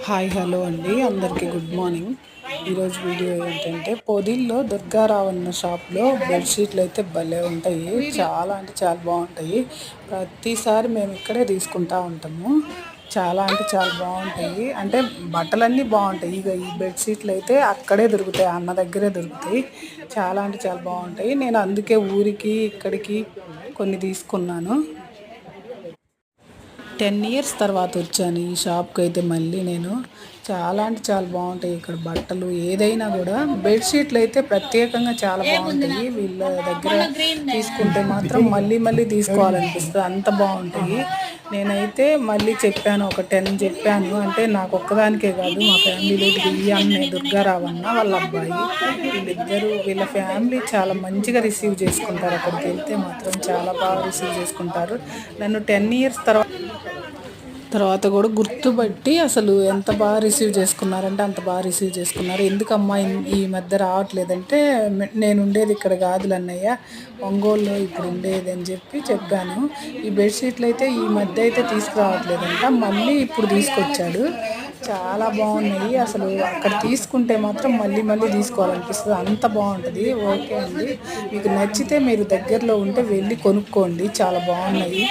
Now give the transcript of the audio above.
Hi hello అండి, అందరికీ good morning. ఈరోజు వీడియో ఏంటంటే పొదిల్లో దుర్గారావు అన్న షాప్లో బెడ్షీట్లు అయితే భలే ఉంటాయి. చాలా అంటే చాలా బాగుంటాయి. ప్రతిసారి మేము ఇక్కడే తీసుకుంటా ఉంటాము. చాలా అంటే చాలా బాగుంటాయి. అంటే బట్టలన్నీ బాగుంటాయి. ఇక ఈ బెడ్షీట్లు అయితే అక్కడే దొరుకుతాయి, అన్న దగ్గరే దొరుకుతాయి. చాలా అంటే చాలా బాగుంటాయి. నేను అందుకే ఊరికి ఇక్కడికి కొన్ని తీసుకున్నాను. 10 ఇయర్స్ తర్వాత వచ్చాను ఈ షాప్కి. అయితే మళ్ళీ నేను చాలా అంటే చాలా బాగుంటాయి ఇక్కడ బట్టలు. ఏదైనా కూడా బెడ్షీట్లు అయితే ప్రత్యేకంగా చాలా బాగుంటాయి. వీళ్ళ దగ్గర తీసుకుంటే మాత్రం మళ్ళీ మళ్ళీ తీసుకోవాలనిపిస్తుంది, అంత బాగుంటాయి. నేనైతే మళ్ళీ చెప్పాను, ఒక 10 చెప్పాను. అంటే నాకు ఒక్కదానికే కాదు, మా ఫ్యామిలీలో ఈ అన్నయ్య దుర్గారావు అన్న వాళ్ళ అబ్బాయి, వీళ్ళ ఫ్యామిలీ చాలా మంచిగా రిసీవ్ చేసుకుంటారు. అక్కడికి వెళ్తే మాత్రం చాలా బాగా రిసీవ్ చేసుకుంటారు. నన్ను 10 ఇయర్స్ తర్వాత కూడా గుర్తుపట్టి అసలు ఎంత బాగా రిసీవ్ చేసుకున్నారంటే అంత బాగా రిసీవ్ చేసుకున్నారు. ఎందుకమ్మా ఈ మధ్య రావట్లేదంటే, నేను ఉండేది ఇక్కడ కాదులే అన్నయ్య, ఒంగోలులో ఇప్పుడు ఉండేది అని చెప్పాను. ఈ బెడ్షీట్లు అయితే ఈ మధ్య అయితే తీసుకురావట్లేదంట, మళ్ళీ ఇప్పుడు తీసుకొచ్చాడు. చాలా బాగున్నాయి. అసలు అక్కడ తీసుకుంటే మాత్రం మళ్ళీ మళ్ళీ తీసుకోవాలనిపిస్తుంది, అంత బాగుంటుంది. ఓకే అండి, మీకు నచ్చితే మీరు దగ్గరలో ఉంటే వెళ్ళి కొనుక్కోండి, చాలా బాగున్నాయి.